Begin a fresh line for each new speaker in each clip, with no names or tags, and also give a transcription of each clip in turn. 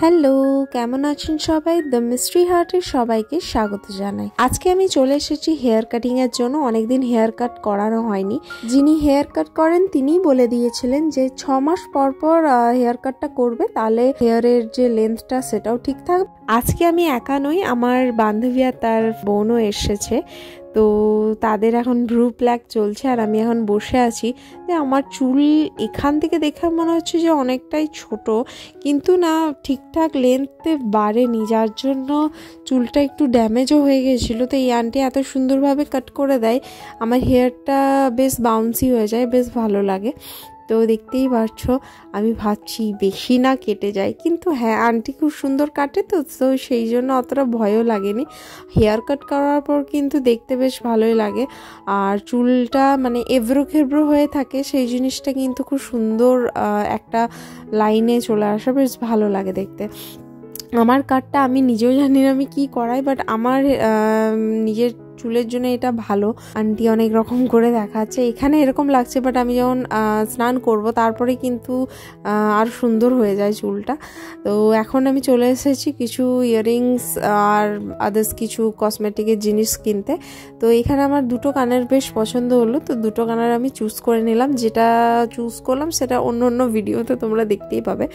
Hello, কেমন আছেন সবাই? দ্য মিস্ট্রি হার্টের সবাইকে স্বাগত জানাই। আজকে আমি চলে এসেছি হেয়ার কাটিং এর জন্য। অনেকদিন হেয়ার কাট করানো হয়নি। যিনি হেয়ার কাট করেন তিনিই বলে দিয়েছিলেন যে 6 মাস পর পর হেয়ার কাটটা করবে, তাহলে হেয়ারের যে লেন্থটা সেটাও ঠিক থাকবে। আজকে আমি একা নই, আমার বান্ধবী আর তার বোনও এসেছে। তো তাদের এখন ব্রু প্ল্যাক চলছে আর আমি এখন বসে আছি। যে আমার চুল এখান থেকে দেখে মনে হচ্ছে যে অনেকটাই ছোট, কিন্তু না ঠিকঠাক লেন্থে বাড়েনি, যার জন্য চুলটা একটু ড্যামেজও হয়ে গেছিলো। তো এই আন্টি এত সুন্দরভাবে কাট করে দেয়, আমার হেয়ারটা বেশ বাউন্সি হয়ে যায়, বেশ ভালো লাগে। তো দেখতেই পারছো, আমি ভাবছি বেশি না কেটে যায়, কিন্তু হ্যাঁ আন্টি খুব সুন্দর কাটে, তো সেই জন্য অতটা ভয়ও লাগেনি। হেয়ার কাট করার পর কিন্তু দেখতে বেশ ভালোই লাগে, আর চুলটা মানে এবড়ো খেবড়ো হয়ে থাকে, সেই জিনিসটা কিন্তু খুব সুন্দর একটা লাইনে চলে আসে, বেশ ভালো লাগে দেখতে। আমার কাটটা আমি নিজেও জানি না আমি কি করাই, বাট আমার নিজের চুলের জন্য এটা ভালো। আন্টি অনেক রকম করে দেখাচ্ছে, এখানে এরকম লাগছে, বাট আমি যখন স্নান করব তারপরে কিন্তু আরও সুন্দর হয়ে যায় চুলটা। তো এখন আমি চলে এসেছি কিছু ইয়াররিংস আর আদার্স কিছু কসমেটিকের জিনিস কিনতে। তো এখানে আমার দুটো কানের বেশ পছন্দ হলো, তো দুটো কানের আমি চুজ করে নিলাম। যেটা চুজ করলাম সেটা অন্য ভিডিওতে তোমরা দেখতেই পাবে।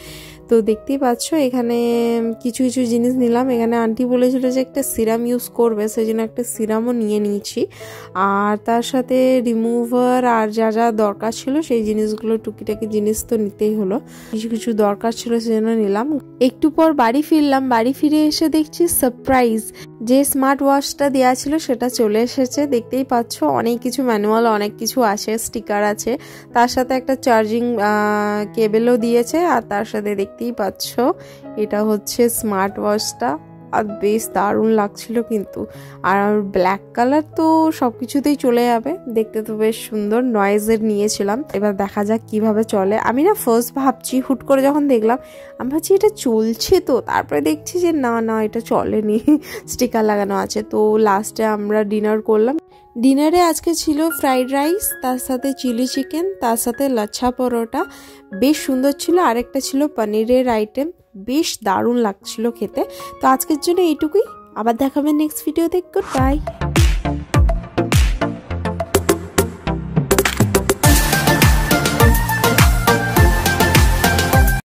তো দেখতেই পাচ্ছ এখানে কিছু কিছু জিনিস নিলাম। এখানে আন্টি বলেছিল যে একটা সিরাম ইউজ করবে, সেই জন্য একটা সিরামও নিয়ে নিয়েছি, আর তার সাথে রিমুভার আর যা যা দরকার ছিল সেই জিনিসগুলো, টুকিটাকি জিনিস তো নিতেই হলো, কিছু কিছু দরকার ছিল সেজন্য নিলাম। একটু পর বাড়ি ফিরলাম, বাড়ি ফিরে এসে দেখছি সারপ্রাইজ, যে স্মার্ট ওয়াচটা দেওয়া ছিল সেটা চলে এসেছে। দেখতেই পাচ্ছ অনেক কিছু ম্যানুয়াল, অনেক কিছু আছে, স্টিকার আছে, তার সাথে একটা চার্জিং কেবেলও দিয়েছে, আর তার সাথে দেখতেই পাচ্ছ এটা হচ্ছে স্মার্ট ওয়াচটা, আর বেশ দারুণ লাগছিল কিন্তু। আর ব্ল্যাক কালার তো সব কিছুতেই চলে যাবে, দেখতে তো বেশ সুন্দর। নয়েজের নিয়েছিলাম, এবার দেখা যাক কিভাবে চলে। আমি না ফার্স্ট ভাবছি, হুট করে যখন দেখলাম আমি ভাবছি এটা চলছে, তো তারপরে দেখছি যে না এটা চলেনি, স্টিকার লাগানো আছে। তো লাস্টে আমরা ডিনার করলাম। ডিনারে আজকে ছিল ফ্রাইড রাইস, তার সাথে চিলি চিকেন, তার সাথে লাচ্ছা পরোটা, বেশ সুন্দর ছিল। আরেকটা ছিল পনিরের আইটেম, বেশ দারুণ লাগছিল খেতে। তো আজকের জন্য এইটুকুই, আবার দেখাবেন নেক্সট ভিডিওতে। Good bye.